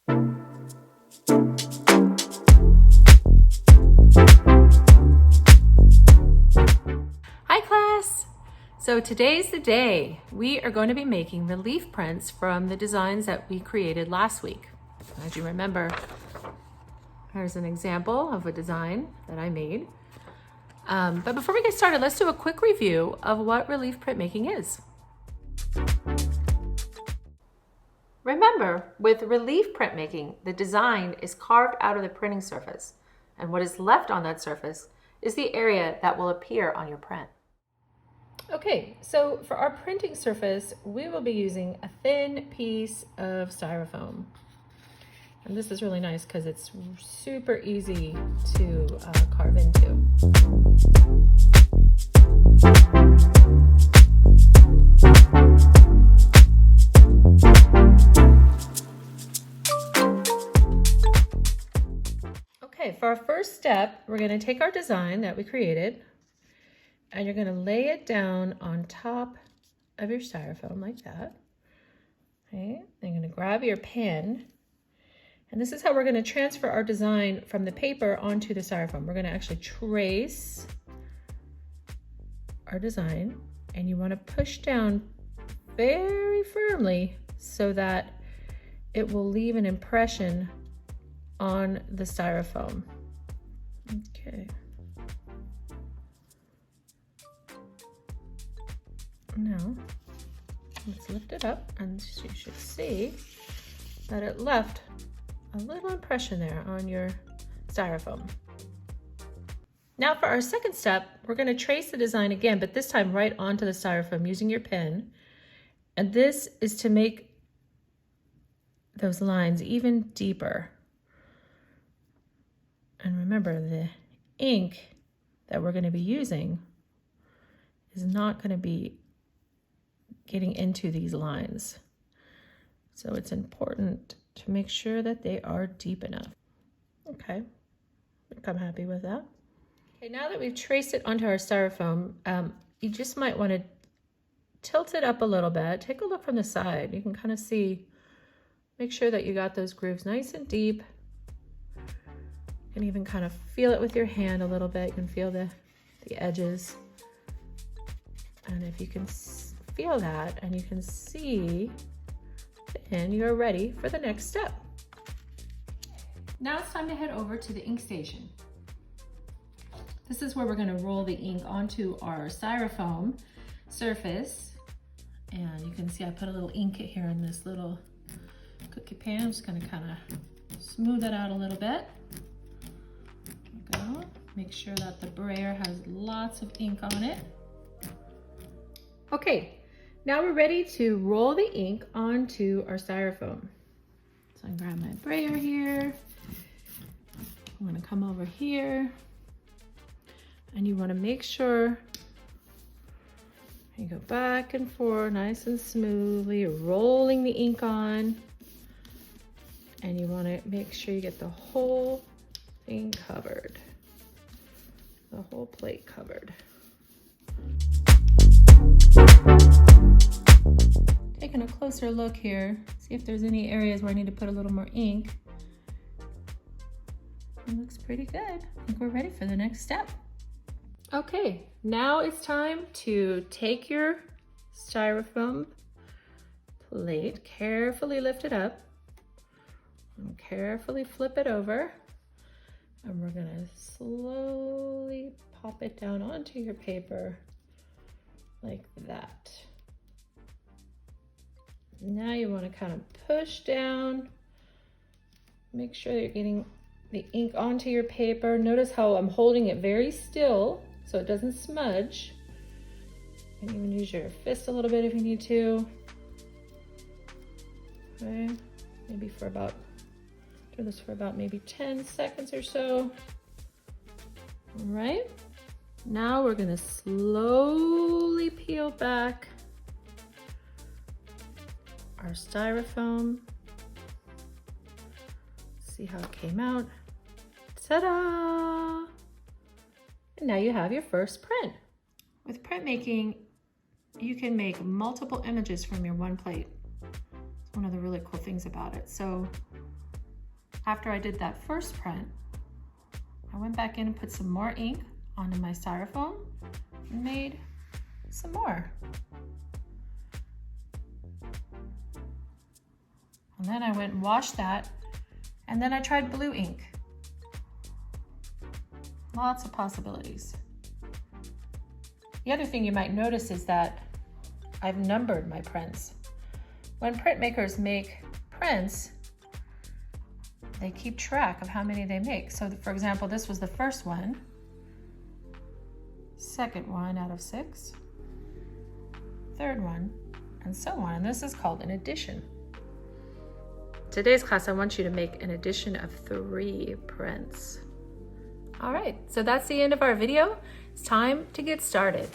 Hi class! So today's the day. We are going to be making relief prints from the designs that we created last week. As you remember, here's an example of a design that I made. But before we get started, let's do a quick review of what relief printmaking is. Remember, with relief printmaking, the design is carved out of the printing surface, and what is left on that surface is the area that will appear on your print. Okay, so for our printing surface, we will be using a thin piece of styrofoam. And this is really nice because it's super easy to carve into. Okay, for our first step, we're going to take our design that we created and you're going to lay it down on top of your styrofoam like that. Okay, then you're going to grab your pen. And this is how we're going to transfer our design from the paper onto the styrofoam. We're going to actually trace our design, and you want to push down very firmly so that it will leave an impression on the styrofoam. Okay. Now, let's lift it up, and you should see that it left a little impression there on your styrofoam. Now for our second step, we're going to trace the design again, but this time right onto the styrofoam using your pen. And this is to make those lines even deeper. And remember, the ink that we're going to be using is not going to be getting into these lines. So it's important to make sure that they are deep enough. Okay, I think I'm happy with that. Okay, now that we've traced it onto our styrofoam, you just might want to tilt it up a little bit. Take a look from the side. You can kind of see, make sure that you got those grooves nice and deep. You can even kind of feel it with your hand a little bit. You can feel the edges. And if you can feel that and you can see, then you're ready for the next step. Now it's time to head over to the ink station. This is where we're going to roll the ink onto our styrofoam surface. And you can see I put a little ink here in this little cookie pan. I'm just going to kind of smooth it out a little bit. There we go. Make sure that the brayer has lots of ink on it. Okay, now we're ready to roll the ink onto our styrofoam. So I grab my brayer here. I'm going to come over here. And you want to make sure you go back and forth nice and smoothly, rolling the ink on. And you want to make sure you get the whole thing covered, the whole plate covered. Taking a closer look here, see if there's any areas where I need to put a little more ink. It looks pretty good. I think we're ready for the next step. Okay, now it's time to take your styrofoam plate, carefully lift it up, and carefully flip it over. And we're gonna slowly pop it down onto your paper like that. Now you want to kind of push down, make sure that you're getting the ink onto your paper. Notice how I'm holding it very still so it doesn't smudge. You can even use your fist a little bit if you need to. Okay, maybe for about, do this for about maybe 10 seconds or so. All right, now we're gonna slowly peel back our styrofoam. See how it came out. Ta-da! And now you have your first print. With printmaking, you can make multiple images from your one plate. It's one of the really cool things about it. So after I did that first print, I went back in and put some more ink onto my styrofoam and made some more. And then I went and washed that, and then I tried blue ink. Lots of possibilities. The other thing you might notice is that I've numbered my prints. When printmakers make prints, they keep track of how many they make. So for example, this was the first one, second one out of 6, third one, and so on. And this is called an addition. Today's class, I want you to make an addition of 3 prints. All right, so that's the end of our video. It's time to get started.